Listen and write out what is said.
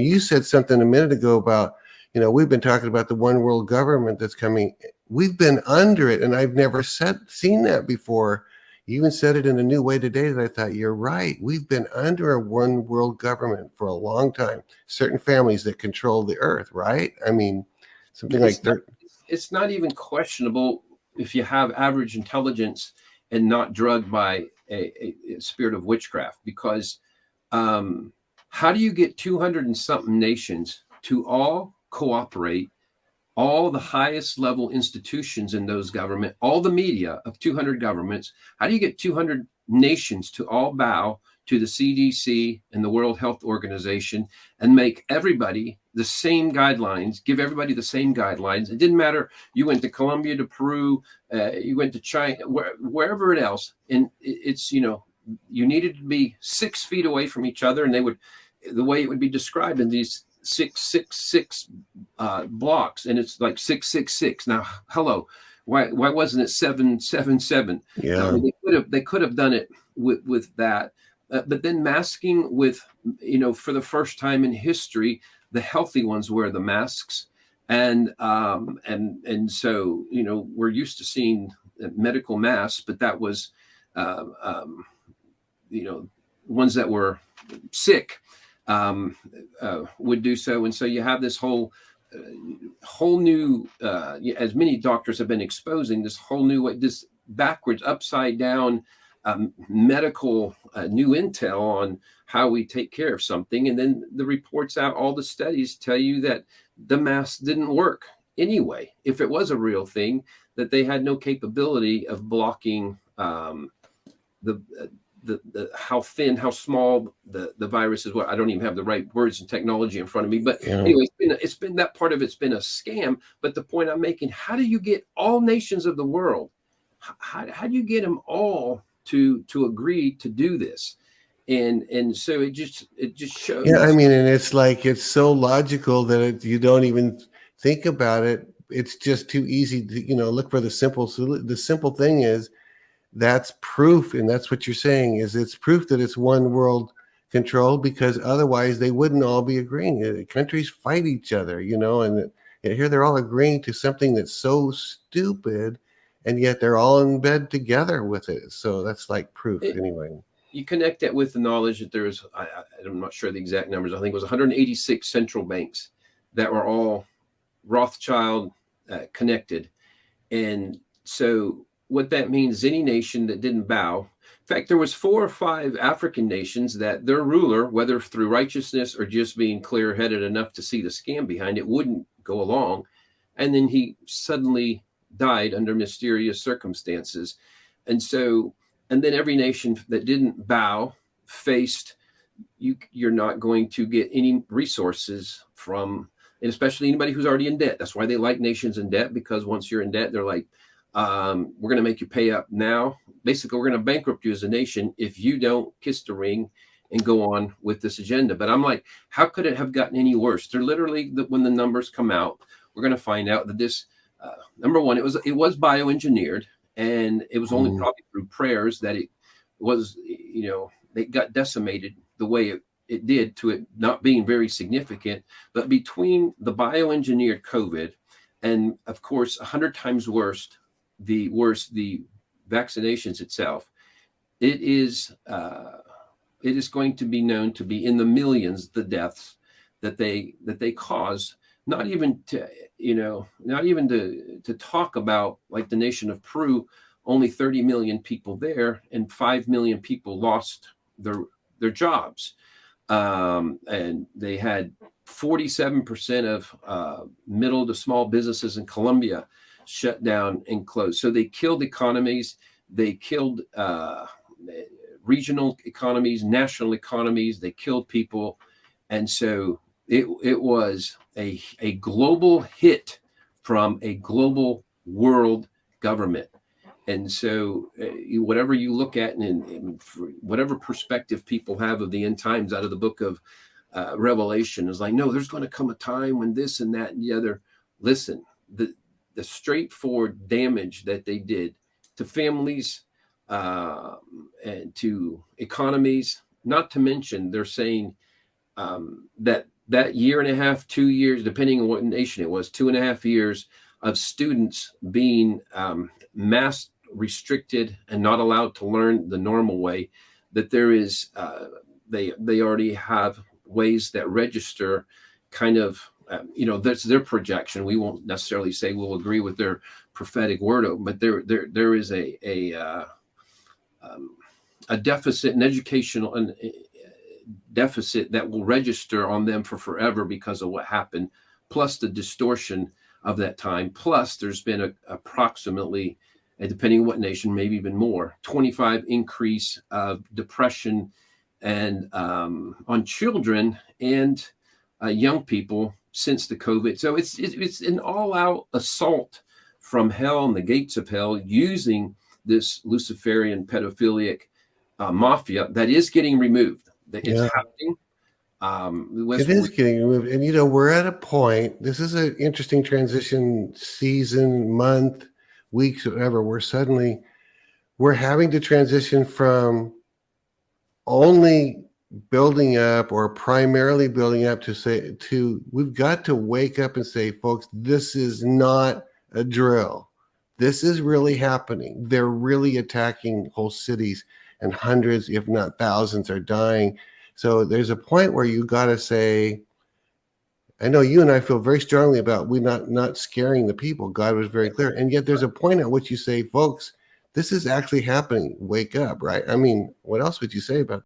You said something a minute ago about, we've been talking about the one world government that's coming. We've been under it, and I've never seen that before. You even said it in a new way today that I thought, you're right. We've been under a one world government for a long time. Certain families that control the earth, right? I mean, something like that. It's not even questionable if you have average intelligence and not drugged by a spirit of witchcraft, because how do you get 200 and something nations to all cooperate, all the highest level institutions in those government, all the media of 200 governments? How do you get 200 nations to all bow to the CDC and the World Health Organization and make everybody the same guidelines, give everybody the same guidelines? It didn't matter. You went to Colombia, to Peru, you went to China, wherever else. And it's, you needed to be 6 feet away from each other. And the way it would be described in these 666 blocks, and it's like 666. Now, hello, why wasn't it 777? Yeah, they could have done it with that, but then masking with, for the first time in history, the healthy ones wear the masks, and so we're used to seeing medical masks, but that was ones that were sick would do so. And so you have this whole new, as many doctors have been exposing, this whole new way, this backwards, upside down medical new intel on how we take care of something. And then the reports out, all the studies tell you that the mask didn't work anyway. If it was a real thing, that they had no capability of blocking the how thin, how small the virus is. What, I don't even have the right words and technology in front of me, but anyway, it's been that part of it's been a scam. But the point I'm making, how do you get all nations of the world? How do you get them all to agree to do this? And so it just shows. Yeah, I mean, and it's like, it's so logical that you don't even think about it. It's just too easy to look for the simple. The simple thing is, that's proof, and that's what you're saying, is it's proof that it's one world control, because otherwise they wouldn't all be agreeing. Countries fight each other, and here they're all agreeing to something that's so stupid, and yet they're all in bed together with it. So that's like proof anyway. You connect that with the knowledge that there's, I'm not sure the exact numbers, I think it was 186 central banks that were all Rothschild connected. And so what that means is any nation that didn't bow. In fact, there was 4 or 5 African nations that their ruler, whether through righteousness or just being clear-headed enough to see the scam behind it, wouldn't go along. And then he suddenly died under mysterious circumstances. And then every nation that didn't bow faced, you're not going to get any resources from, and especially anybody who's already in debt. That's why they like nations in debt, because once you're in debt, they're like, we're going to make you pay up now. Basically, we're going to bankrupt you as a nation if you don't kiss the ring and go on with this agenda. But I'm like, how could it have gotten any worse? They're literally, when the numbers come out, we're going to find out that this, number one, it was bioengineered, and it was only probably through prayers that it was, it got decimated the way it did, to it not being very significant. But between the bioengineered COVID and, of course, 100 times worse, the vaccinations itself, it is going to be known to be in the millions, the deaths that they cause. Not even to talk about, like the nation of Peru, only 30 million people there, and 5 million people lost their jobs, and they had 47% of middle to small businesses in Colombia shut down and closed. So they killed economies. They killed regional economies, national economies. They killed people. And so it was a global hit from a global world government. And so whatever you look at, and whatever perspective people have of the end times out of the book of Revelation, is like, no, there's going to come a time when this and that and the other. Listen, the straightforward damage that they did to families and to economies, not to mention they're saying that that year and a half, 2 years, depending on what nation it was, 2.5 years of students being mass restricted and not allowed to learn the normal way, that there is, they already have ways that register kind of, that's their projection. We won't necessarily say we'll agree with their prophetic word, but there is a deficit, an educational deficit that will register on them for forever because of what happened, plus the distortion of that time. Plus, there's been approximately, depending on what nation, maybe even more, 25 increase of depression and on children and young people since the COVID. So it's an all-out assault from hell and the gates of hell, using this Luciferian pedophilic mafia that is getting removed. It's happening. It is getting removed. And, we're at a point, this is an interesting transition season, month, weeks, whatever, where suddenly we're having to transition from only building up or primarily building up to we've got to wake up and say, folks, this is not a drill. This is really happening. They're really attacking whole cities, and hundreds, if not thousands, are dying. So there's a point where you got to say, I know you and I feel very strongly about we not scaring the people. God was very clear. And yet there's a point at which you say, folks, this is actually happening. Wake up, right? I mean, what else would you say about